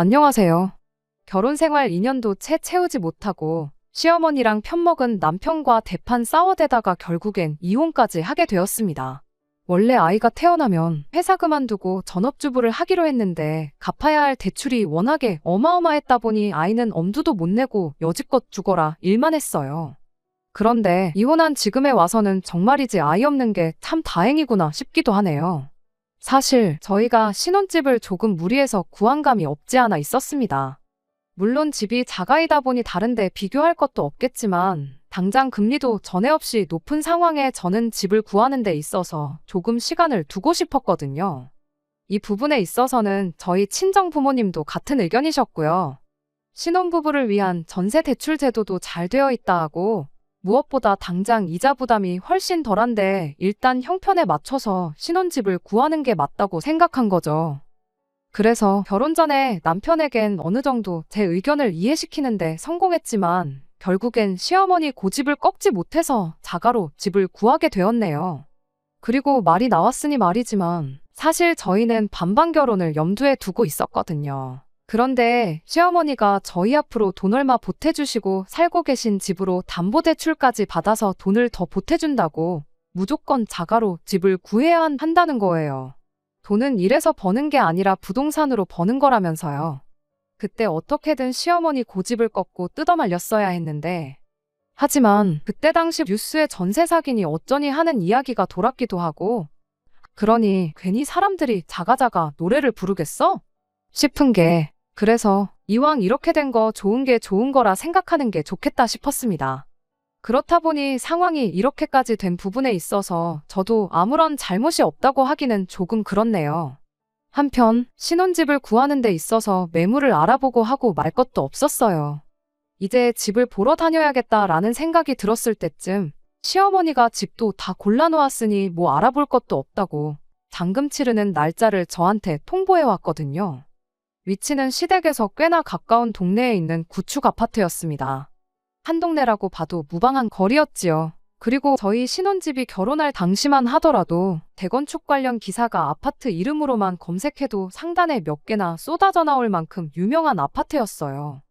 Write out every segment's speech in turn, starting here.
안녕하세요. 결혼 생활 2년도 채 채우지 못하고 시어머니랑 편먹은 남편과 대판 싸워대다가 결국엔 이혼까지 하게 되었습니다. 원래 아이가 태어나면 회사 그만두고 전업주부를 하기로 했는데 갚아야 할 대출이 워낙에 어마어마했다 보니 아이는 엄두도 못 내고 여지껏 죽어라 일만 했어요. 그런데 이혼한 지금에 와서는 정말이지 아이 없는 게 참 다행이구나 싶기도 하네요. 사실 저희가 신혼집을 조금 무리해서 구한 감이 없지 않아 있었습니다. 물론 집이 자가이다 보니 다른데 비교할 것도 없겠지만 당장 금리도 전에 없이 높은 상황에 저는 집을 구하는 데 있어서 조금 시간을 두고 싶었거든요. 이 부분에 있어서는 저희 친정 부모님도 같은 의견이셨고요. 신혼부부를 위한 전세 대출 제도도 잘 되어 있다 하고 무엇보다 당장 이자 부담이 훨씬 덜한데 일단 형편에 맞춰서 신혼집을 구하는 게 맞다고 생각한 거죠. 그래서 결혼 전에 남편에겐 어느 정도 제 의견을 이해시키는데 성공했지만 결국엔 시어머니 고집을 꺾지 못해서 자가로 집을 구하게 되었네요. 그리고 말이 나왔으니 말이지만 사실 저희는 반반 결혼을 염두에 두고 있었거든요. 그런데 시어머니가 저희 앞으로 돈 얼마 보태주시고 살고 계신 집으로 담보대출까지 받아서 돈을 더 보태준다고 무조건 자가로 집을 구해야 한다는 거예요. 돈은 일해서 버는 게 아니라 부동산으로 버는 거라면서요. 그때 어떻게든 시어머니 고집을 꺾고 뜯어말렸어야 했는데 하지만 그때 당시 뉴스에 전세 사기니 어쩌니 하는 이야기가 돌았기도 하고 그러니 괜히 사람들이 자가자가 노래를 부르겠어? 싶은 게 그래서 이왕 이렇게 된 거 좋은 게 좋은 거라 생각하는 게 좋겠다 싶었습니다. 그렇다 보니 상황이 이렇게까지 된 부분에 있어서 저도 아무런 잘못이 없다고 하기는 조금 그렇네요. 한편 신혼집을 구하는 데 있어서 매물을 알아보고 하고 말 것도 없었어요. 이제 집을 보러 다녀야겠다라는 생각이 들었을 때쯤 시어머니가 집도 다 골라놓았으니 뭐 알아볼 것도 없다고 잔금 치르는 날짜를 저한테 통보해 왔거든요. 위치는 시댁에서 꽤나 가까운 동네에 있는 구축 아파트였습니다. 한 동네라고 봐도 무방한 거리였지요. 그리고 저희 신혼집이 결혼할 당시만 하더라도 대건축 관련 기사가 아파트 이름으로만 검색해도 상단에 몇 개나 쏟아져 나올 만큼 유명한 아파트였어요.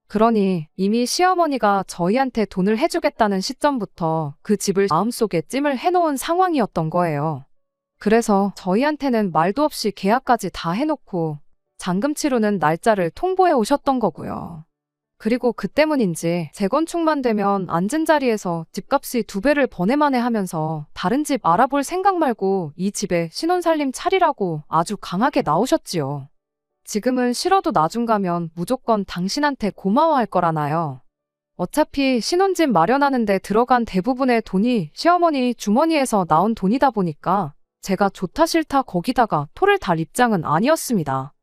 그러니 이미 시어머니가 저희한테 돈을 해주겠다는 시점부터 그 집을 마음속에 찜을 해놓은 상황이었던 거예요. 그래서 저희한테는 말도 없이 계약까지 다 해놓고 잔금 치르는 날짜를 통보해 오셨던 거고요. 그리고 그 때문인지 재건축만 되면 앉은 자리에서 집값이 2배를 번에만에 하면서 다른 집 알아볼 생각 말고 이 집에 신혼살림 차리라고 아주 강하게 나오셨지요. 지금은 싫어도 나중 가면 무조건 당신한테 고마워할 거라나요. 어차피 신혼집 마련하는데 들어간 대부분의 돈이 시어머니 주머니에서 나온 돈이다 보니까 제가 좋다 싫다 거기다가 토를 달 입장은 아니었습니다.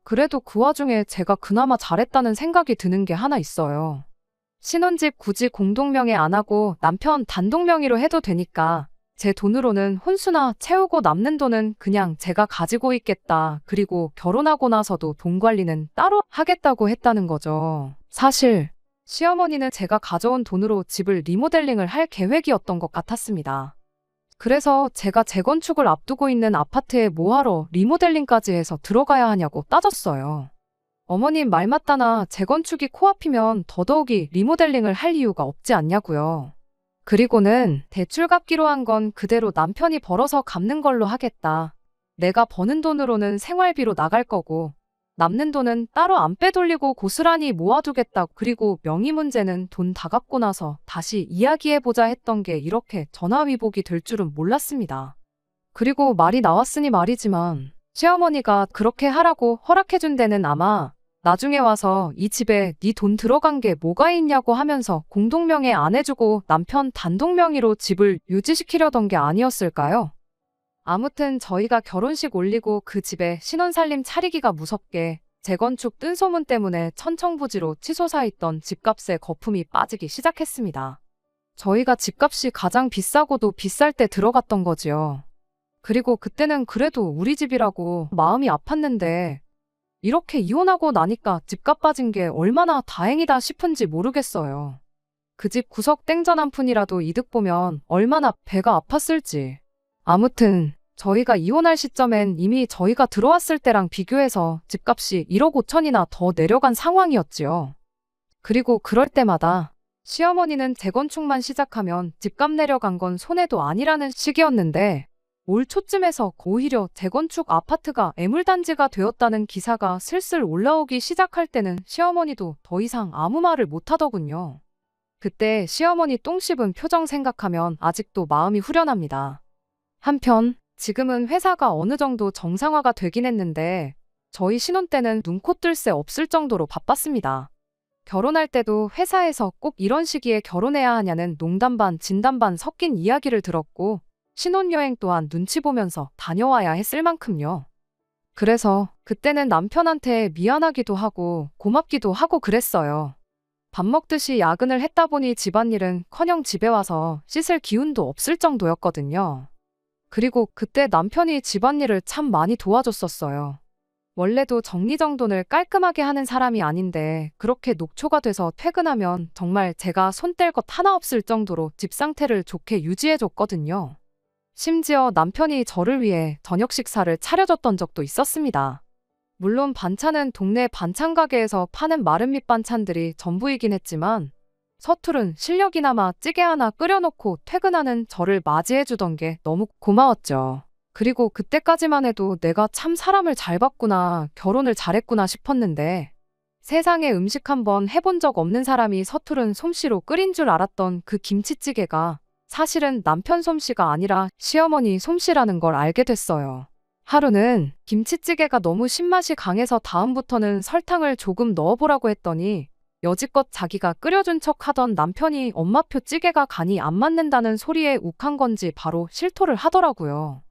그래도 그 와중에 제가 그나마 잘했다는 생각이 드는 게 하나 있어요. 신혼집 굳이 공동명의 안 하고 남편 단독명의로 해도 되니까 제 돈으로는 혼수나 채우고 남는 돈은 그냥 제가 가지고 있겠다. 그리고 결혼하고 나서도 돈 관리는 따로 하겠다고 했다는 거죠. 사실 시어머니는 제가 가져온 돈으로 집을 리모델링을 할 계획이었던 것 같았습니다. 그래서 제가 재건축을 앞두고 있는 아파트에 뭐하러 리모델링까지 해서 들어가야 하냐고 따졌어요. 어머님 말 맞다나 재건축이 코앞이면 더더욱이 리모델링을 할 이유가 없지 않냐고요. 그리고는 대출 갚기로 한 건 그대로 남편이 벌어서 갚는 걸로 하겠다. 내가 버는 돈으로는 생활비로 나갈 거고 남는 돈은 따로 안 빼돌리고 고스란히 모아두겠다. 그리고 명의 문제는 돈 다 갚고 나서 다시 이야기해보자 했던 게 이렇게 전화위복이 될 줄은 몰랐습니다. 그리고 말이 나왔으니 말이지만 시어머니가 그렇게 하라고 허락해준 데는 아마 나중에 와서 이 집에 네 돈 들어간 게 뭐가 있냐고 하면서 공동명의 안 해주고 남편 단독명의로 집을 유지시키려던 게 아니었을까요? 아무튼 저희가 결혼식 올리고 그 집에 신혼살림 차리기가 무섭게 재건축 뜬소문 때문에 천청부지로 치솟아 있던 집값에 거품이 빠지기 시작했습니다. 저희가 집값이 가장 비싸고도 비쌀 때 들어갔던 거지요. 그리고 그때는 그래도 우리 집이라고 마음이 아팠는데 이렇게 이혼하고 나니까 집값 빠진 게 얼마나 다행이다 싶은지 모르겠어요. 그 집 구석 땡전 한 푼이라도 이득 보면 얼마나 배가 아팠을지. 아무튼 저희가 이혼할 시점엔 이미 저희가 들어왔을 때랑 비교해서 집값이 1억 5천이나 더 내려간 상황이었지요. 그리고 그럴 때마다 시어머니는 재건축만 시작하면 집값 내려간 건 손해도 아니라는 시기였는데 올 초쯤에서 오히려 재건축 아파트가 애물단지가 되었다는 기사가 슬슬 올라오기 시작할 때는 시어머니도 더 이상 아무 말을 못하더군요. 그때 시어머니 똥 씹은 표정 생각하면 아직도 마음이 후련합니다. 한편 지금은 회사가 어느 정도 정상화가 되긴 했는데 저희 신혼 때는 눈코 뜰 새 없을 정도로 바빴습니다. 결혼할 때도 회사에서 꼭 이런 시기에 결혼해야 하냐는 농담 반 진담 반 섞인 이야기를 들었고 신혼여행 또한 눈치 보면서 다녀와야 했을 만큼요. 그래서 그때는 남편한테 미안하기도 하고 고맙기도 하고 그랬어요. 밥 먹듯이 야근을 했다 보니 집안일은 커녕 집에 와서 씻을 기운도 없을 정도였거든요. 그리고 그때 남편이 집안일을 참 많이 도와줬었어요. 원래도 정리정돈을 깔끔하게 하는 사람이 아닌데 그렇게 녹초가 돼서 퇴근하면 정말 제가 손 뗄 것 하나 없을 정도로 집 상태를 좋게 유지해줬거든요. 심지어 남편이 저를 위해 저녁 식사를 차려줬던 적도 있었습니다. 물론 반찬은 동네 반찬 가게에서 파는 마른 밑반찬들이 전부이긴 했지만 서툴은 실력이나마 찌개 하나 끓여놓고 퇴근하는 저를 맞이해주던 게 너무 고마웠죠. 그리고 그때까지만 해도 내가 참 사람을 잘 봤구나, 결혼을 잘했구나 싶었는데 세상에 음식 한번 해본 적 없는 사람이 서투른 솜씨로 끓인 줄 알았던 그 김치찌개가 사실은 남편 솜씨가 아니라 시어머니 솜씨라는 걸 알게 됐어요. 하루는 김치찌개가 너무 신맛이 강해서 다음부터는 설탕을 조금 넣어보라고 했더니 여지껏 자기가 끓여준 척 하던 남편이 엄마표 찌개가 간이 안 맞는다는 소리에 욱한 건지 바로 실토를 하더라고요.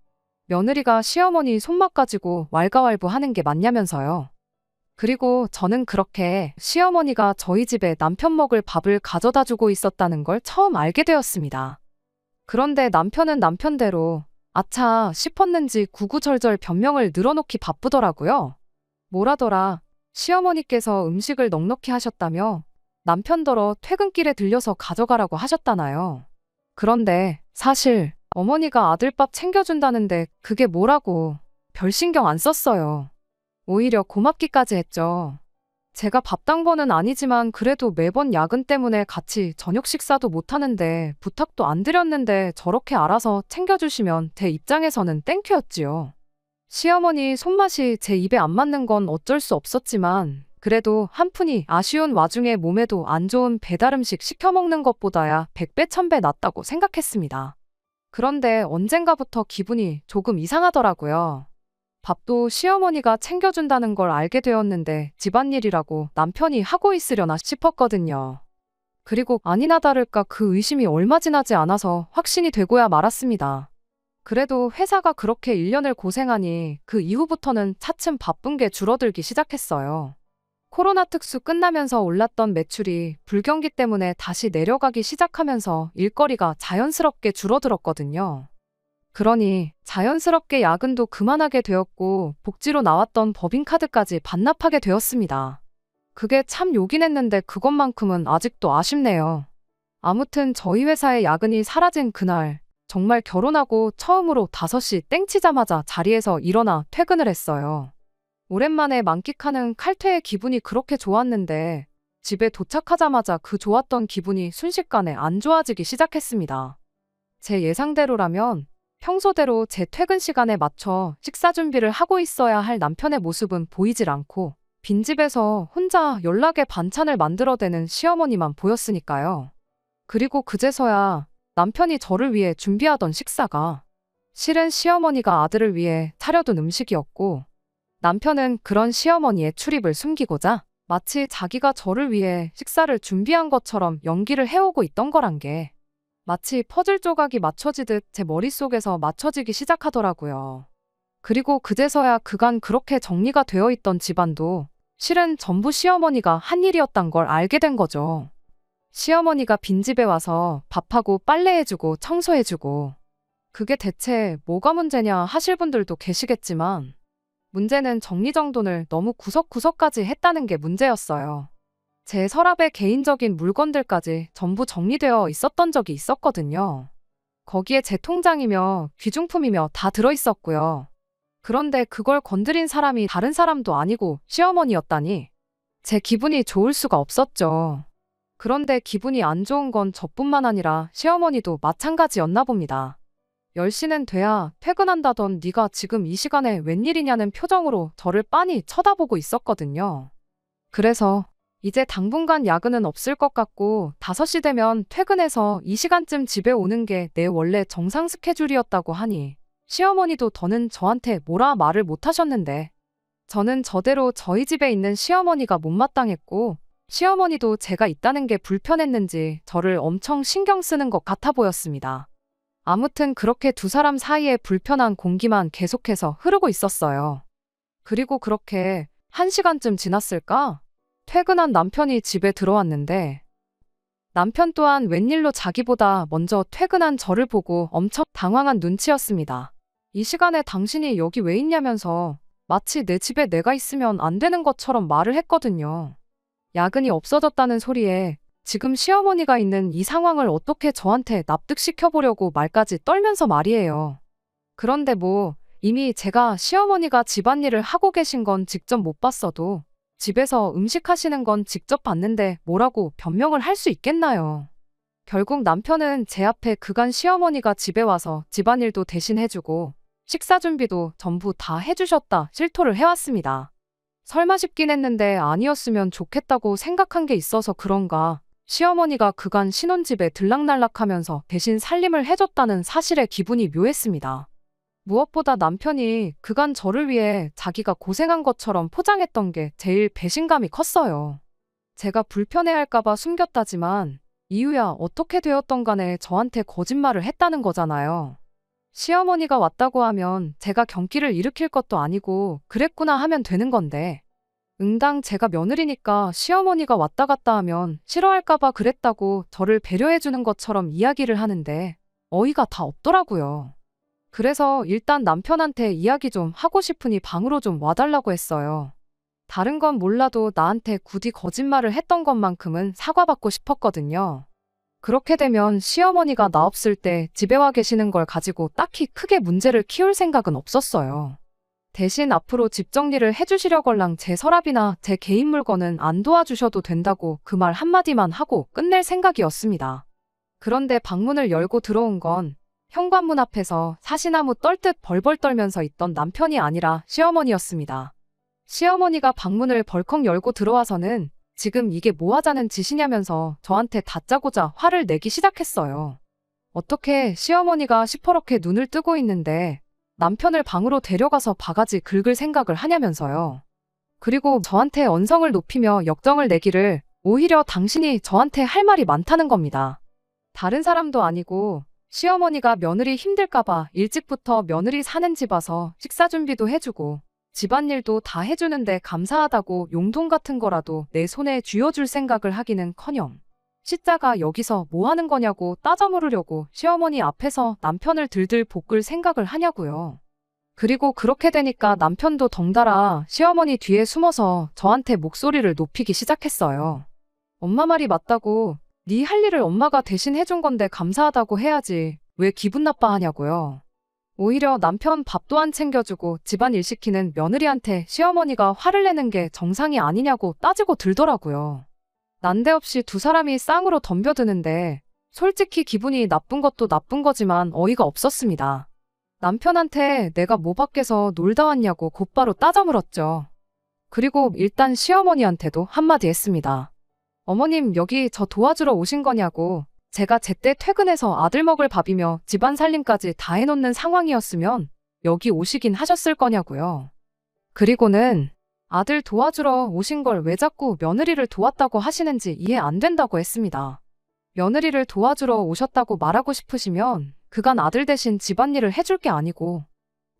며느리가 시어머니 손맛 가지고 왈가왈부하는 게 맞냐면서요. 그리고 저는 그렇게 시어머니가 저희 집에 남편 먹을 밥을 가져다 주고 있었다는 걸 처음 알게 되었습니다. 그런데 남편은 남편대로 아차 싶었는지 구구절절 변명을 늘어놓기 바쁘더라고요. 뭐라더라, 시어머니께서 음식을 넉넉히 하셨다며 남편더러 퇴근길에 들려서 가져가라고 하셨다나요. 그런데 사실 어머니가 아들밥 챙겨준다는데 그게 뭐라고 별 신경 안 썼어요. 오히려 고맙기까지 했죠. 제가 밥당번은 아니지만 그래도 매번 야근 때문에 같이 저녁 식사도 못하는데 부탁도 안 드렸는데 저렇게 알아서 챙겨주시면 제 입장에서는 땡큐였지요. 시어머니 손맛이 제 입에 안 맞는 건 어쩔 수 없었지만 그래도 한푼이 아쉬운 와중에 몸에도 안 좋은 배달음식 시켜 먹는 것보다야 100배 1000배 낫다고 생각했습니다. 그런데 언젠가부터 기분이 조금 이상하더라고요. 밥도 시어머니가 챙겨준다는 걸 알게 되었는데 집안일이라고 남편이 하고 있으려나 싶었거든요. 그리고 아니나 다를까 그 의심이 얼마 지나지 않아서 확신이 되고야 말았습니다. 그래도 회사가 그렇게 1년을 고생하니 그 이후부터는 차츰 바쁜 게 줄어들기 시작했어요. 코로나 특수 끝나면서 올랐던 매출이 불경기 때문에 다시 내려가기 시작하면서 일거리가 자연스럽게 줄어들었거든요. 그러니 자연스럽게 야근도 그만하게 되었고 복지로 나왔던 법인카드까지 반납하게 되었습니다. 그게 참 요긴 했는데 그것만큼은 아직도 아쉽네요. 아무튼 저희 회사의 야근이 사라진 그날 정말 결혼하고 처음으로 5시 땡치자마자 자리에서 일어나 퇴근을 했어요. 오랜만에 만끽하는 칼퇴의 기분이 그렇게 좋았는데 집에 도착하자마자 그 좋았던 기분이 순식간에 안 좋아지기 시작했습니다. 제 예상대로라면 평소대로 제 퇴근 시간에 맞춰 식사 준비를 하고 있어야 할 남편의 모습은 보이질 않고 빈집에서 혼자 연락에 반찬을 만들어대는 시어머니만 보였으니까요. 그리고 그제서야 남편이 저를 위해 준비하던 식사가 실은 시어머니가 아들을 위해 차려둔 음식이었고 남편은 그런 시어머니의 출입을 숨기고자 마치 자기가 저를 위해 식사를 준비한 것처럼 연기를 해오고 있던 거란 게 마치 퍼즐 조각이 맞춰지듯 제 머릿속에서 맞춰지기 시작하더라고요. 그리고 그제서야 그간 그렇게 정리가 되어 있던 집안도 실은 전부 시어머니가 한 일이었단 걸 알게 된 거죠. 시어머니가 빈집에 와서 밥하고 빨래해주고 청소해주고 그게 대체 뭐가 문제냐 하실 분들도 계시겠지만 문제는 정리정돈을 너무 구석구석까지 했다는 게 문제였어요. 제 서랍에 개인적인 물건들까지 전부 정리되어 있었던 적이 있었거든요. 거기에 제 통장이며 귀중품이며 다 들어있었고요. 그런데 그걸 건드린 사람이 다른 사람도 아니고 시어머니였다니 제 기분이 좋을 수가 없었죠. 그런데 기분이 안 좋은 건 저뿐만 아니라 시어머니도 마찬가지였나 봅니다. 10시는 돼야 퇴근한다던 네가 지금 이 시간에 웬일이냐는 표정으로 저를 빤히 쳐다보고 있었거든요. 그래서 이제 당분간 야근은 없을 것 같고 5시 되면 퇴근해서 이 시간쯤 집에 오는 게 내 원래 정상 스케줄이었다고 하니 시어머니도 더는 저한테 뭐라 말을 못 하셨는데 저는 저대로 저희 집에 있는 시어머니가 못마땅했고 시어머니도 제가 있다는 게 불편했는지 저를 엄청 신경 쓰는 것 같아 보였습니다. 아무튼 그렇게 두 사람 사이에 불편한 공기만 계속해서 흐르고 있었어요. 그리고 그렇게 1시간쯤 지났을까? 퇴근한 남편이 집에 들어왔는데 남편 또한 웬일로 자기보다 먼저 퇴근한 저를 보고 엄청 당황한 눈치였습니다. 이 시간에 당신이 여기 왜 있냐면서 마치 내 집에 내가 있으면 안 되는 것처럼 말을 했거든요. 야근이 없어졌다는 소리에 지금 시어머니가 있는 이 상황을 어떻게 저한테 납득시켜보려고 말까지 떨면서 말이에요. 그런데 뭐 이미 제가 시어머니가 집안일을 하고 계신 건 직접 못 봤어도 집에서 음식 하시는 건 직접 봤는데 뭐라고 변명을 할 수 있겠나요? 결국 남편은 제 앞에 그간 시어머니가 집에 와서 집안일도 대신 해주고 식사 준비도 전부 다 해주셨다 실토를 해왔습니다. 설마 싶긴 했는데 아니었으면 좋겠다고 생각한 게 있어서 그런가 시어머니가 그간 신혼집에 들락날락하면서 대신 살림을 해줬다는 사실에 기분이 묘했습니다. 무엇보다 남편이 그간 저를 위해 자기가 고생한 것처럼 포장했던 게 제일 배신감이 컸어요. 제가 불편해할까봐 숨겼다지만 이유야 어떻게 되었던 간에 저한테 거짓말을 했다는 거잖아요. 시어머니가 왔다고 하면 제가 경기를 일으킬 것도 아니고 그랬구나 하면 되는 건데 응당 제가 며느리니까 시어머니가 왔다 갔다 하면 싫어할까봐 그랬다고 저를 배려해주는 것처럼 이야기를 하는데 어이가 다 없더라고요. 그래서 일단 남편한테 이야기 좀 하고 싶으니 방으로 좀 와달라고 했어요. 다른 건 몰라도 나한테 굳이 거짓말을 했던 것만큼은 사과받고 싶었거든요. 그렇게 되면 시어머니가 나 없을 때 집에 와 계시는 걸 가지고 딱히 크게 문제를 키울 생각은 없었어요. 대신 앞으로 집 정리를 해주시려걸랑 제 서랍이나 제 개인 물건은 안 도와주셔도 된다고 그 말 한마디만 하고 끝낼 생각이었습니다. 그런데 방문을 열고 들어온 건 현관문 앞에서 사시나무 떨듯 벌벌 떨면서 있던 남편이 아니라 시어머니였습니다. 시어머니가 방문을 벌컥 열고 들어와서는 지금 이게 뭐 하자는 짓이냐면서 저한테 다짜고짜 화를 내기 시작했어요. 어떻게 시어머니가 시퍼렇게 눈을 뜨고 있는데 남편을 방으로 데려가서 바가지 긁을 생각을 하냐면서요. 그리고 저한테 언성을 높이며 역정을 내기를 오히려 당신이 저한테 할 말이 많다는 겁니다. 다른 사람도 아니고 시어머니가 며느리 힘들까봐 일찍부터 며느리 사는 집 와서 식사 준비도 해주고 집안일도 다 해주는데 감사하다고 용돈 같은 거라도 내 손에 쥐어줄 생각을 하기는커녕 시자가 여기서 뭐 하는 거냐고 따져 물으려고 시어머니 앞에서 남편을 들들 볶을 생각을 하냐고요. 그리고 그렇게 되니까 남편도 덩달아 시어머니 뒤에 숨어서 저한테 목소리를 높이기 시작했어요. 엄마 말이 맞다고 네 할 일을 엄마가 대신 해준 건데 감사하다고 해야지 왜 기분 나빠하냐고요. 오히려 남편 밥도 안 챙겨주고 집안일 시키는 며느리한테 시어머니가 화를 내는 게 정상이 아니냐고 따지고 들더라고요. 난데없이 두 사람이 쌍으로 덤벼드는데 솔직히 기분이 나쁜 것도 나쁜 거지만 어이가 없었습니다. 남편한테 내가 뭐 밖에서 놀다 왔냐고 곧바로 따져 물었죠. 그리고 일단 시어머니한테도 한마디 했습니다. 어머님 여기 저 도와주러 오신 거냐고. 제가 제때 퇴근해서 아들 먹을 밥이며 집안 살림까지 다 해놓는 상황이었으면 여기 오시긴 하셨을 거냐고요. 그리고는 아들 도와주러 오신 걸 왜 자꾸 며느리를 도왔다고 하시는지 이해 안 된다고 했습니다. 며느리를 도와주러 오셨다고 말하고 싶으시면 그간 아들 대신 집안일을 해줄 게 아니고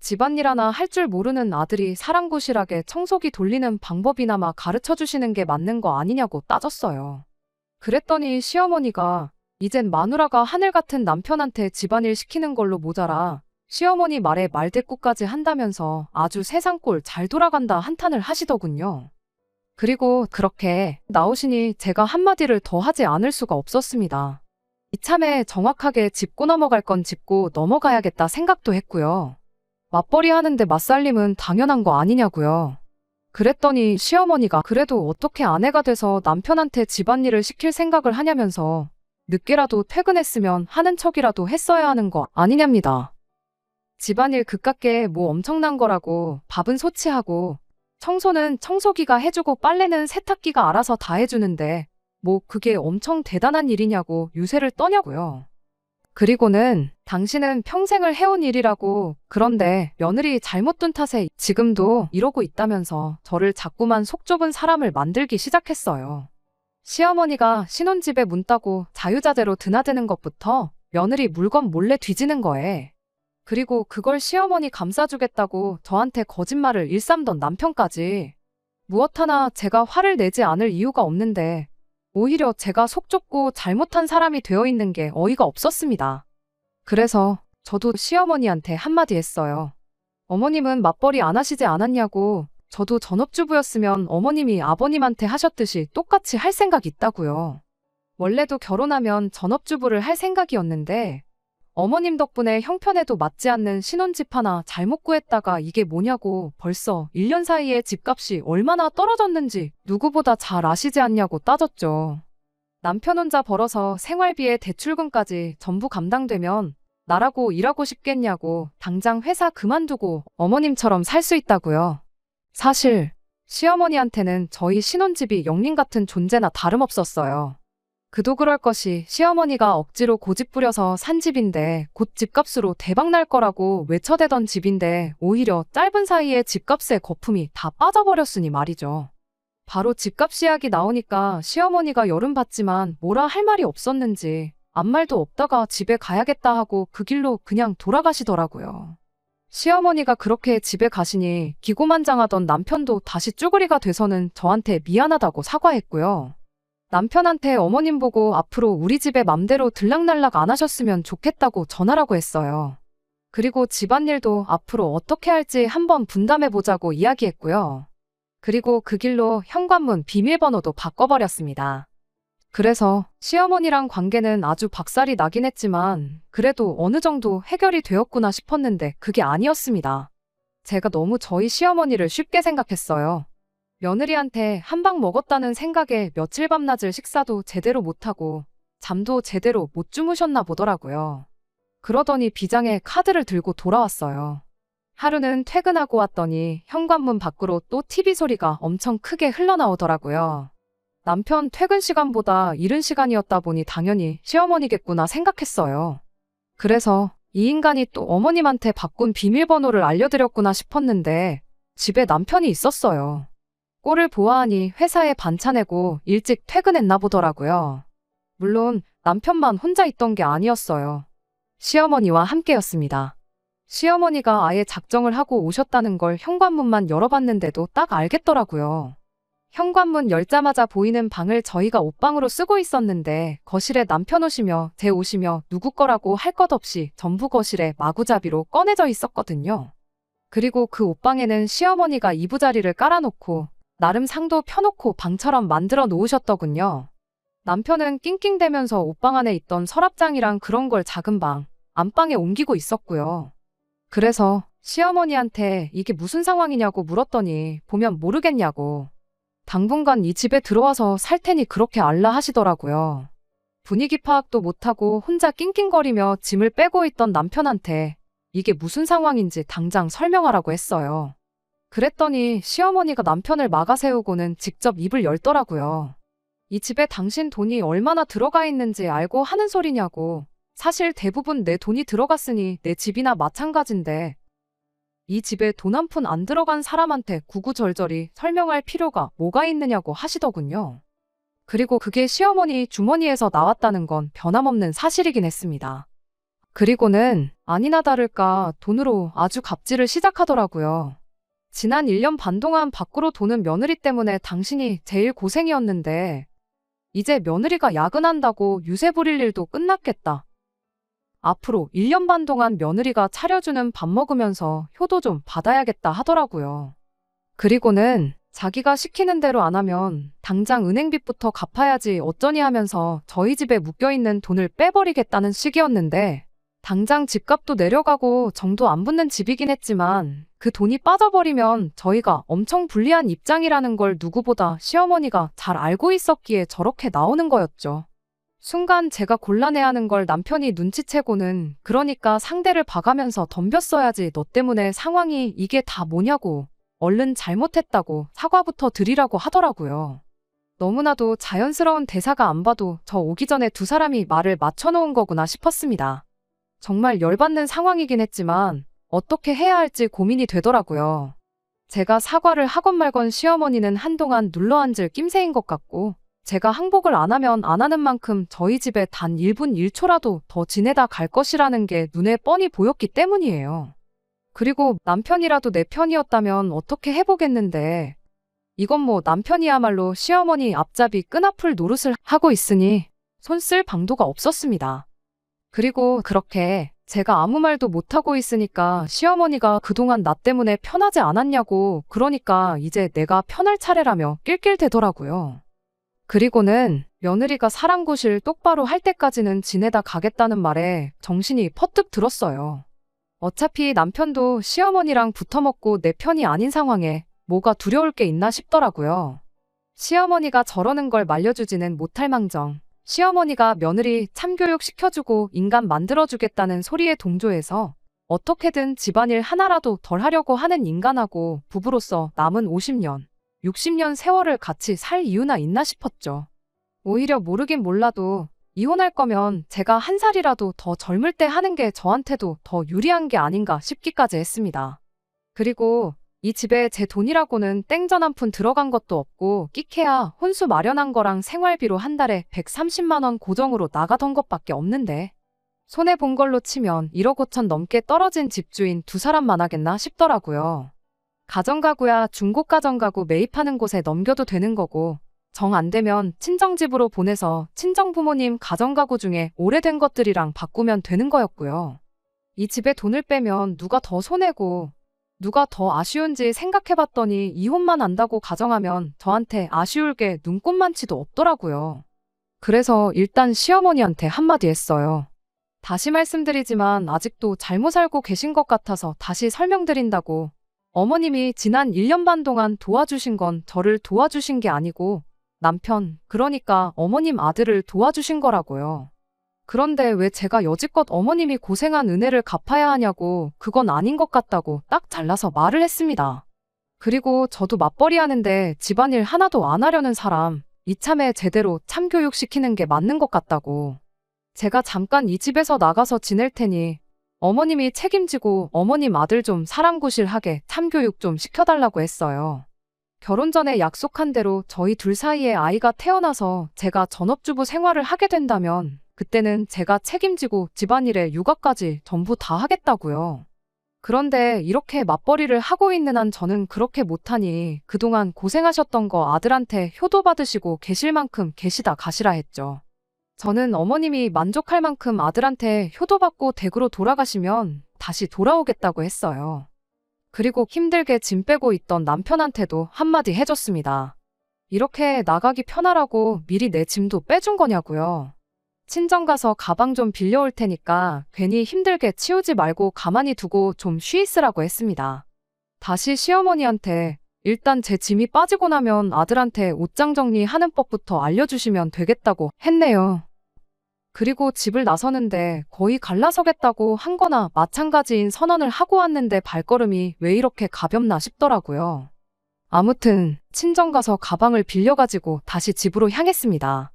집안일 하나 할 줄 모르는 아들이 사랑구실하게 청소기 돌리는 방법이나마 가르쳐 주시는 게 맞는 거 아니냐고 따졌어요. 그랬더니 시어머니가 이젠 마누라가 하늘 같은 남편한테 집안일 시키는 걸로 모자라 시어머니 말에 말대꾸까지 한다면서 아주 세상 꼴 잘 돌아간다 한탄을 하시더군요. 그리고 그렇게 나오시니 제가 한마디를 더 하지 않을 수가 없었습니다. 이참에 정확하게 짚고 넘어갈 건 짚고 넘어가야겠다 생각도 했고요. 맞벌이 하는데 맞살림은 당연한 거 아니냐고요. 그랬더니 시어머니가 그래도 어떻게 아내가 돼서 남편한테 집안일을 시킬 생각을 하냐면서 늦게라도 퇴근했으면 하는 척이라도 했어야 하는 거 아니냐입니다. 집안일 그깟게 뭐 엄청난 거라고. 밥은 소치하고 청소는 청소기가 해주고 빨래는 세탁기가 알아서 다 해주는데 뭐 그게 엄청 대단한 일이냐고 유세를 떠냐고요. 그리고는 당신은 평생을 해온 일이라고. 그런데 며느리 잘못 둔 탓에 지금도 이러고 있다면서 저를 자꾸만 속 좁은 사람을 만들기 시작했어요. 시어머니가 신혼집에 문 따고 자유자재로 드나드는 것부터 며느리 물건 몰래 뒤지는 거에, 그리고 그걸 시어머니 감싸주겠다고 저한테 거짓말을 일삼던 남편까지. 무엇 하나 제가 화를 내지 않을 이유가 없는데 오히려 제가 속 좁고 잘못한 사람이 되어 있는 게 어이가 없었습니다. 그래서 저도 시어머니한테 한마디 했어요. 어머님은 맞벌이 안 하시지 않았냐고. 저도 전업주부였으면 어머님이 아버님한테 하셨듯이 똑같이 할 생각 있다고요. 원래도 결혼하면 전업주부를 할 생각이었는데 어머님 덕분에 형편에도 맞지 않는 신혼집 하나 잘못 구했다가 이게 뭐냐고. 벌써 1년 사이에 집값이 얼마나 떨어졌는지 누구보다 잘 아시지 않냐고 따졌죠. 남편 혼자 벌어서 생활비에 대출금까지 전부 감당되면 나라고 일하고 싶겠냐고. 당장 회사 그만두고 어머님처럼 살 수 있다고요. 사실 시어머니한테는 저희 신혼집이 영린 같은 존재나 다름없었어요. 그도 그럴 것이 시어머니가 억지로 고집 부려서 산 집인데 곧 집값으로 대박 날 거라고 외쳐대던 집인데 오히려 짧은 사이에 집값의 거품이 다 빠져버렸으니 말이죠. 바로 집값 이야기 나오니까 시어머니가 열은 받지만 뭐라 할 말이 없었는지 아무 말도 없다가 집에 가야겠다 하고 그 길로 그냥 돌아가시더라고요. 시어머니가 그렇게 집에 가시니 기고만장하던 남편도 다시 쭈그리가 돼서는 저한테 미안하다고 사과했고요. 남편한테 어머님 보고 앞으로 우리 집에 맘대로 들락날락 안 하셨으면 좋겠다고 전하라고 했어요. 그리고 집안일도 앞으로 어떻게 할지 한번 분담해보자고 이야기했고요. 그리고 그 길로 현관문 비밀번호도 바꿔버렸습니다. 그래서 시어머니랑 관계는 아주 박살이 나긴 했지만 그래도 어느 정도 해결이 되었구나 싶었는데 그게 아니었습니다. 제가 너무 저희 시어머니를 쉽게 생각했어요. 며느리한테 한 방 먹었다는 생각에 며칠 밤낮을 식사도 제대로 못하고 잠도 제대로 못 주무셨나 보더라고요. 그러더니 비장의 카드를 들고 돌아왔어요. 하루는 퇴근하고 왔더니 현관문 밖으로 또 TV 소리가 엄청 크게 흘러나오더라고요. 남편 퇴근 시간보다 이른 시간이었다 보니 당연히 시어머니겠구나 생각했어요. 그래서 이 인간이 또 어머님한테 바꾼 비밀번호를 알려드렸구나 싶었는데 집에 남편이 있었어요. 꼴을 보아하니 회사에 반차 내고 일찍 퇴근했나 보더라고요. 물론 남편만 혼자 있던 게 아니었어요. 시어머니와 함께였습니다. 시어머니가 아예 작정을 하고 오셨다는 걸 현관문만 열어봤는데도 딱 알겠더라고요. 현관문 열자마자 보이는 방을 저희가 옷방으로 쓰고 있었는데 거실에 남편 옷이며 제 옷이며 누구 거라고 할 것 없이 전부 거실에 마구잡이로 꺼내져 있었거든요. 그리고 그 옷방에는 시어머니가 이부자리를 깔아놓고 나름 상도 펴놓고 방처럼 만들어 놓으셨더군요. 남편은 낑낑대면서 옷방 안에 있던 서랍장이랑 그런 걸 작은 방, 안방에 옮기고 있었고요. 그래서 시어머니한테 이게 무슨 상황이냐고 물었더니 보면 모르겠냐고. 당분간 이 집에 들어와서 살 테니 그렇게 알라 하시더라고요. 분위기 파악도 못하고 혼자 낑낑거리며 짐을 빼고 있던 남편한테 이게 무슨 상황인지 당장 설명하라고 했어요. 그랬더니 시어머니가 남편을 막아세우고는 직접 입을 열더라고요. 이 집에 당신 돈이 얼마나 들어가 있는지 알고 하는 소리냐고. 사실 대부분 내 돈이 들어갔으니 내 집이나 마찬가지인데 이 집에 돈 한 푼 안 들어간 사람한테 구구절절히 설명할 필요가 뭐가 있느냐고 하시더군요. 그리고 그게 시어머니 주머니에서 나왔다는 건 변함없는 사실이긴 했습니다. 그리고는 아니나 다를까 돈으로 아주 갑질을 시작하더라고요. 지난 1년 반 동안 밖으로 도는 며느리 때문에 당신이 제일 고생이었는데 이제 며느리가 야근한다고 유세 부릴 일도 끝났겠다. 앞으로 1년 반 동안 며느리가 차려주는 밥 먹으면서 효도 좀 받아야겠다 하더라고요. 그리고는 자기가 시키는 대로 안 하면 당장 은행빚부터 갚아야지 어쩌니 하면서 저희 집에 묶여있는 돈을 빼버리겠다는 시기였는데 당장 집값도 내려가고 정도 안 붙는 집이긴 했지만 그 돈이 빠져버리면 저희가 엄청 불리한 입장이라는 걸 누구보다 시어머니가 잘 알고 있었기에 저렇게 나오는 거였죠. 순간 제가 곤란해하는 걸 남편이 눈치채고는 그러니까 상대를 봐가면서 덤볐어야지 너 때문에 상황이 이게 다 뭐냐고 얼른 잘못했다고 사과부터 드리라고 하더라고요. 너무나도 자연스러운 대사가 안 봐도 저 오기 전에 두 사람이 말을 맞춰놓은 거구나 싶었습니다. 정말 열받는 상황이긴 했지만 어떻게 해야 할지 고민이 되더라고요. 제가 사과를 하건 말건 시어머니는 한동안 눌러앉을 낌새인 것 같고 제가 항복을 안 하면 안 하는 만큼 저희 집에 단 1분 1초라도 더 지내다 갈 것이라는 게 눈에 뻔히 보였기 때문이에요. 그리고 남편이라도 내 편이었다면 어떻게 해보겠는데 이건 뭐 남편이야말로 시어머니 앞잡이 끈앞을 노릇을 하고 있으니 손 쓸 방도가 없었습니다. 그리고 그렇게 제가 아무 말도 못하고 있으니까 시어머니가 그동안 나 때문에 편하지 않았냐고 그러니까 이제 내가 편할 차례라며 낄낄대더라고요. 그리고는 며느리가 사랑구실 똑바로 할 때까지는 지내다 가겠다는 말에 정신이 퍼뜩 들었어요. 어차피 남편도 시어머니랑 붙어먹고 내 편이 아닌 상황에 뭐가 두려울 게 있나 싶더라고요. 시어머니가 저러는 걸 말려주지는 못할 망정 시어머니가 며느리 참교육 시켜주고 인간 만들어주겠다는 소리에 동조해서 어떻게든 집안일 하나라도 덜 하려고 하는 인간하고 부부로서 남은 50년, 60년 세월을 같이 살 이유나 있나 싶었죠. 오히려 모르긴 몰라도 이혼할 거면 제가 한 살이라도 더 젊을 때 하는 게 저한테도 더 유리한 게 아닌가 싶기까지 했습니다. 그리고 이 집에 제 돈이라고는 땡전 한 푼 들어간 것도 없고 끼케야 혼수 마련한 거랑 생활비로 한 달에 130만 원 고정으로 나가던 것밖에 없는데 손해본 걸로 치면 1억 5천 넘게 떨어진 집주인 두 사람만 하겠나 싶더라고요. 가정가구야 중고가정가구 매입하는 곳에 넘겨도 되는 거고 정 안 되면 친정집으로 보내서 친정부모님 가정가구 중에 오래된 것들이랑 바꾸면 되는 거였고요. 이 집에 돈을 빼면 누가 더 손해고 누가 더 아쉬운지 생각해봤더니 이혼만 안다고 가정하면 저한테 아쉬울 게 눈꼽만치도 없더라고요. 그래서 일단 시어머니한테 한마디 했어요. 다시 말씀드리지만 아직도 잘못 알고 계신 것 같아서 다시 설명드린다고. 어머님이 지난 1년 반 동안 도와주신 건 저를 도와주신 게 아니고 남편, 그러니까 어머님 아들을 도와주신 거라고요. 그런데 왜 제가 여지껏 어머님이 고생한 은혜를 갚아야 하냐고 그건 아닌 것 같다고 딱 잘라서 말을 했습니다. 그리고 저도 맞벌이 하는데 집안일 하나도 안 하려는 사람 이참에 제대로 참교육 시키는 게 맞는 것 같다고. 제가 잠깐 이 집에서 나가서 지낼 테니 어머님이 책임지고 어머님 아들 좀 사랑구실하게 참교육 좀 시켜달라고 했어요. 결혼 전에 약속한 대로 저희 둘 사이에 아이가 태어나서 제가 전업주부 생활을 하게 된다면 그때는 제가 책임지고 집안일에 육아까지 전부 다 하겠다고요. 그런데 이렇게 맞벌이를 하고 있는 한 저는 그렇게 못하니 그동안 고생하셨던 거 아들한테 효도받으시고 계실 만큼 계시다 가시라 했죠. 저는 어머님이 만족할 만큼 아들한테 효도받고 댁으로 돌아가시면 다시 돌아오겠다고 했어요. 그리고 힘들게 짐 빼고 있던 남편한테도 한마디 해줬습니다. 이렇게 나가기 편하라고 미리 내 짐도 빼준 거냐고요. 친정 가서 가방 좀 빌려올 테니까 괜히 힘들게 치우지 말고 가만히 두고 좀 쉬있으라고 했습니다. 다시 시어머니한테 일단 제 짐이 빠지고 나면 아들한테 옷장 정리하는 법부터 알려주시면 되겠다고 했네요. 그리고 집을 나서는데 거의 갈라서겠다고 한 거나 마찬가지인 선언을 하고 왔는데 발걸음이 왜 이렇게 가볍나 싶더라고요. 아무튼 친정 가서 가방을 빌려가지고 다시 집으로 향했습니다.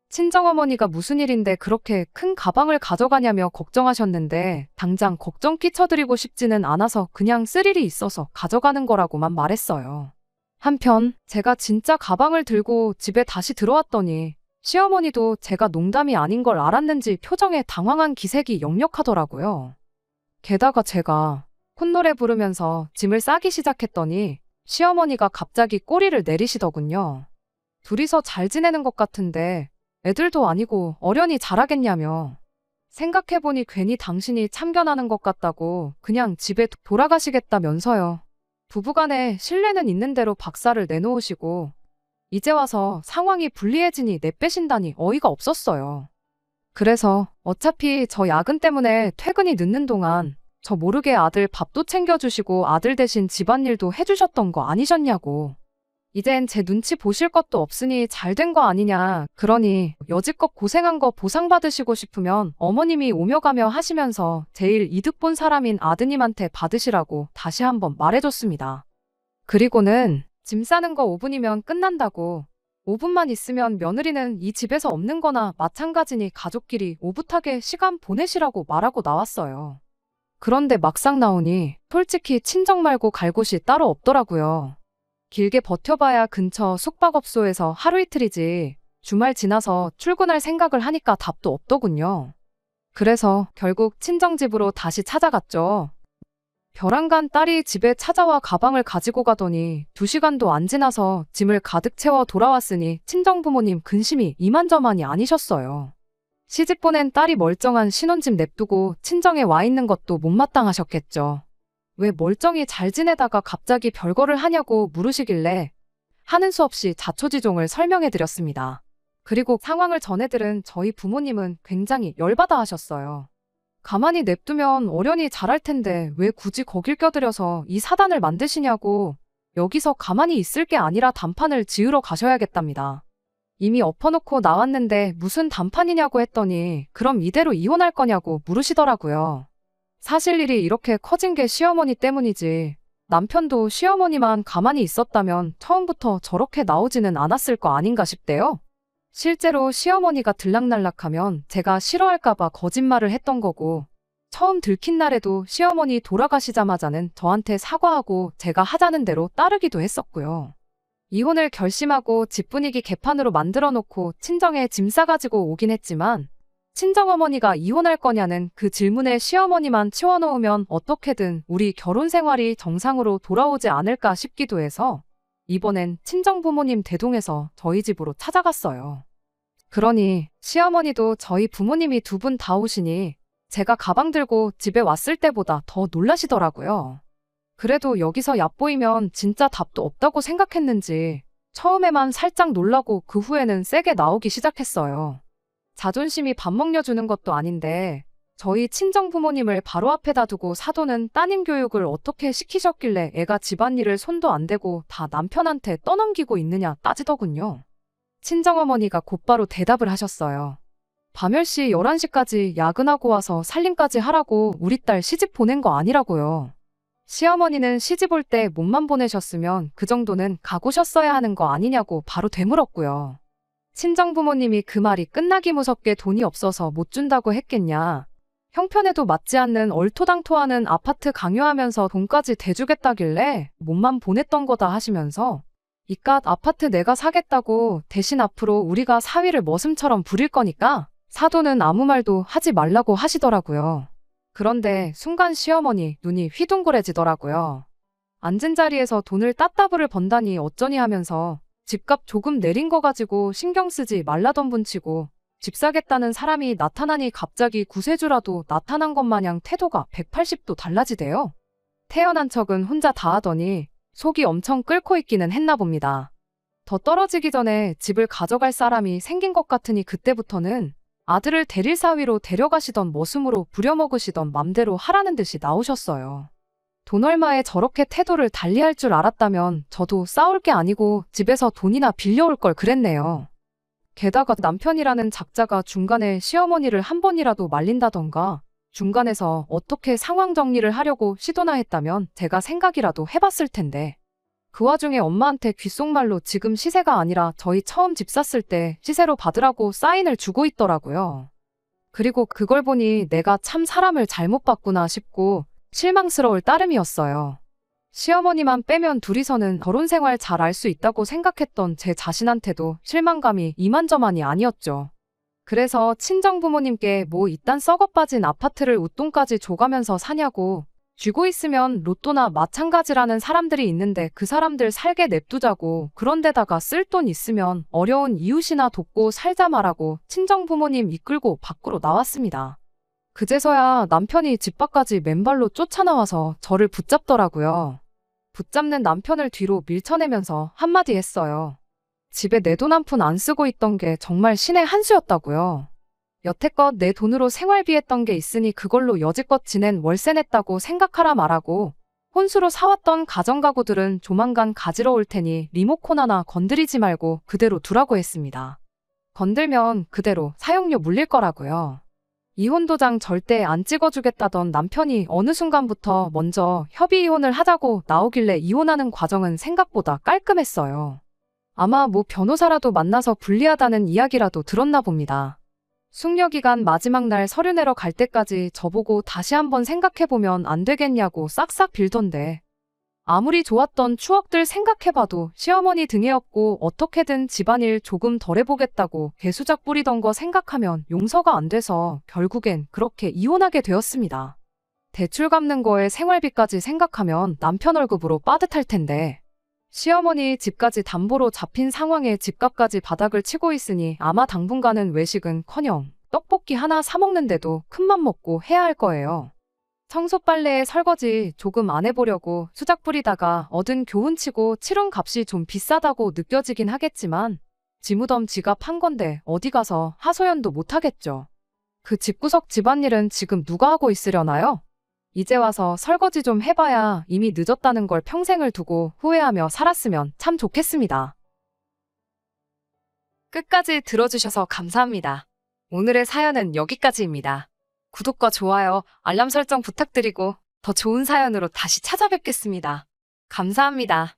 친정어머니가 무슨 일인데 그렇게 큰 가방을 가져가냐며 걱정하셨는데 당장 걱정 끼쳐드리고 싶지는 않아서 그냥 쓸 일이 있어서 가져가는 거라고만 말했어요. 한편 제가 진짜 가방을 들고 집에 다시 들어왔더니 시어머니도 제가 농담이 아닌 걸 알았는지 표정에 당황한 기색이 역력하더라고요. 게다가 제가 콧노래 부르면서 짐을 싸기 시작했더니 시어머니가 갑자기 꼬리를 내리시더군요. 둘이서 잘 지내는 것 같은데 애들도 아니고 어련히 잘하겠냐며. 생각해보니 괜히 당신이 참견하는 것 같다고 그냥 집에 돌아가시겠다면서요. 부부간에 신뢰는 있는 대로 박살을 내놓으시고 이제 와서 상황이 불리해지니 내빼신다니 어이가 없었어요. 그래서 어차피 저 야근 때문에 퇴근이 늦는 동안 저 모르게 아들 밥도 챙겨주시고 아들 대신 집안일도 해주셨던 거 아니셨냐고. 이젠 제 눈치 보실 것도 없으니 잘 된 거 아니냐. 그러니 여지껏 고생한 거 보상받으시고 싶으면 어머님이 오며 가며 하시면서 제일 이득 본 사람인 아드님한테 받으시라고 다시 한번 말해줬습니다. 그리고는 짐 싸는 거 5분이면 끝난다고. 5분만 있으면 며느리는 이 집에서 없는 거나 마찬가지니 가족끼리 오붓하게 시간 보내시라고 말하고 나왔어요. 그런데 막상 나오니 솔직히 친정 말고 갈 곳이 따로 없더라고요. 길게 버텨봐야 근처 숙박업소에서 하루 이틀이지 주말 지나서 출근할 생각을 하니까 답도 없더군요. 그래서 결국 친정집으로 다시 찾아갔죠. 벼랑간 딸이 집에 찾아와 가방을 가지고 가더니 2시간도 안 지나서 짐을 가득 채워 돌아왔으니 친정부모님 근심이 이만저만이 아니셨어요. 시집 보낸 딸이 멀쩡한 신혼집 냅두고 친정에 와 있는 것도 못마땅하셨겠죠. 왜 멀쩡히 잘 지내다가 갑자기 별거를 하냐고 물으시길래 하는 수 없이 자초지종을 설명해드렸습니다. 그리고 상황을 전해들은 저희 부모님은 굉장히 열받아 하셨어요. 가만히 냅두면 어련히 잘할 텐데 왜 굳이 거길 껴들여서 이 사단을 만드시냐고. 여기서 가만히 있을 게 아니라 단판을 지으러 가셔야겠답니다. 이미 엎어놓고 나왔는데 무슨 단판이냐고 했더니 그럼 이대로 이혼할 거냐고 물으시더라고요. 사실 일이 이렇게 커진 게 시어머니 때문이지 남편도 시어머니만 가만히 있었다면 처음부터 저렇게 나오지는 않았을 거 아닌가 싶대요. 실제로 시어머니가 들락날락하면 제가 싫어할까봐 거짓말을 했던 거고 처음 들킨 날에도 시어머니 돌아가시자마자는 저한테 사과하고 제가 하자는 대로 따르기도 했었고요. 이혼을 결심하고 집 분위기 개판으로 만들어 놓고 친정에 짐 싸가지고 오긴 했지만 친정어머니가 이혼할 거냐는 그 질문에 시어머니만 치워놓으면 어떻게든 우리 결혼 생활이 정상으로 돌아오지 않을까 싶기도 해서 이번엔 친정부모님 대동해서 저희 집으로 찾아갔어요. 그러니 시어머니도 저희 부모님이 2분 다 오시니 제가 가방 들고 집에 왔을 때보다 더 놀라시더라고요. 그래도 여기서 얕보이면 진짜 답도 없다고 생각했는지 처음에만 살짝 놀라고 그 후에는 세게 나오기 시작했어요. 자존심이 밥 먹여주는 것도 아닌데 저희 친정부모님을 바로 앞에다 두고 사돈은 따님 교육을 어떻게 시키셨길래 애가 집안일을 손도 안 대고 다 남편한테 떠넘기고 있느냐 따지더군요. 친정어머니가 곧바로 대답을 하셨어요. 밤10시 11시까지 야근하고 와서 살림까지 하라고 우리 딸 시집 보낸 거 아니라고요. 시어머니는 시집 올 때 몸만 보내셨으면 그 정도는 가고셨어야 하는 거 아니냐고 바로 되물었고요. 친정부모님이 그 말이 끝나기 무섭게 돈이 없어서 못 준다고 했겠냐. 형편에도 맞지 않는 얼토당토하는 아파트 강요하면서 돈까지 대주겠다길래 몸만 보냈던 거다 하시면서 이깟 아파트 내가 사겠다고 대신 앞으로 우리가 사위를 머슴처럼 부릴 거니까 사돈은 아무 말도 하지 말라고 하시더라고요. 그런데 순간 시어머니 눈이 휘둥그레지더라고요. 앉은 자리에서 돈을 따따블을 번다니 어쩌니 하면서 집값 조금 내린 거 가지고 신경 쓰지 말라던 분치고 집 사겠다는 사람이 나타나니 갑자기 구세주라도 나타난 것 마냥 태도가 180도 달라지대요. 태어난 척은 혼자 다 하더니 속이 엄청 끓고 있기는 했나 봅니다. 더 떨어지기 전에 집을 가져갈 사람이 생긴 것 같으니 그때부터는 아들을 대릴 사위로 데려가시던 머슴으로 부려먹으시던 맘대로 하라는 듯이 나오셨어요. 돈 얼마에 저렇게 태도를 달리할 줄 알았다면 저도 싸울 게 아니고 집에서 돈이나 빌려올 걸 그랬네요. 게다가 남편이라는 작자가 중간에 시어머니를 한 번이라도 말린다던가 중간에서 어떻게 상황 정리를 하려고 시도나 했다면 제가 생각이라도 해봤을 텐데 그 와중에 엄마한테 귓속말로 지금 시세가 아니라 저희 처음 집 샀을 때 시세로 받으라고 사인을 주고 있더라고요. 그리고 그걸 보니 내가 참 사람을 잘못 봤구나 싶고 실망스러울 따름이었어요. 시어머니만 빼면 둘이서는 결혼 생활 잘 알 수 있다고 생각했던 제 자신한테도 실망감이 이만저만이 아니었죠. 그래서 친정부모님께 뭐 이딴 썩어빠진 아파트를 웃돈까지 줘가면서 사냐고 쥐고 있으면 로또나 마찬가지라는 사람들이 있는데 그 사람들 살게 냅두자고 그런데다가 쓸 돈 있으면 어려운 이웃이나 돕고 살자 말하고 친정부모님 이끌고 밖으로 나왔습니다. 그제서야 남편이 집 밖까지 맨발로 쫓아나와서 저를 붙잡더라고요. 붙잡는 남편을 뒤로 밀쳐내면서 한마디 했어요. 집에 내 돈 한 푼 안 쓰고 있던 게 정말 신의 한 수였다고요. 여태껏 내 돈으로 생활비 했던 게 있으니 그걸로 여지껏 지낸 월세 냈다고 생각하라 말하고 혼수로 사왔던 가전가구들은 조만간 가지러 올 테니 리모컨 하나 건드리지 말고 그대로 두라고 했습니다. 건들면 그대로 사용료 물릴 거라고요. 이혼도장 절대 안 찍어주겠다던 남편이 어느 순간부터 먼저 협의 이혼을 하자고 나오길래 이혼하는 과정은 생각보다 깔끔했어요. 아마 뭐 변호사라도 만나서 불리하다는 이야기라도 들었나 봅니다. 숙려기간 마지막 날 서류 내러 갈 때까지 저보고 다시 한번 생각해보면 안 되겠냐고 싹싹 빌던데 아무리 좋았던 추억들 생각해봐도 시어머니 등에 업고 어떻게든 집안일 조금 덜 해보겠다고 개수작 부리던 거 생각하면 용서가 안 돼서 결국엔 그렇게 이혼하게 되었습니다. 대출 갚는 거에 생활비까지 생각하면 남편 월급으로 빠듯할 텐데 시어머니 집까지 담보로 잡힌 상황에 집값까지 바닥을 치고 있으니 아마 당분간은 외식은커녕 떡볶이 하나 사 먹는데도 큰맘 먹고 해야 할 거예요. 청소 빨래 설거지 조금 안 해보려고 수작 부리다가 얻은 교훈치고 치룬 값이 좀 비싸다고 느껴지긴 하겠지만 지무덤 지갑 한 건데 어디 가서 하소연도 못 하겠죠. 그 집구석 집안일은 지금 누가 하고 있으려나요? 이제 와서 설거지 좀 해봐야 이미 늦었다는 걸 평생을 두고 후회하며 살았으면 참 좋겠습니다. 끝까지 들어주셔서 감사합니다. 오늘의 사연은 여기까지입니다. 구독과 좋아요, 알람 설정 부탁드리고 더 좋은 사연으로 다시 찾아뵙겠습니다. 감사합니다.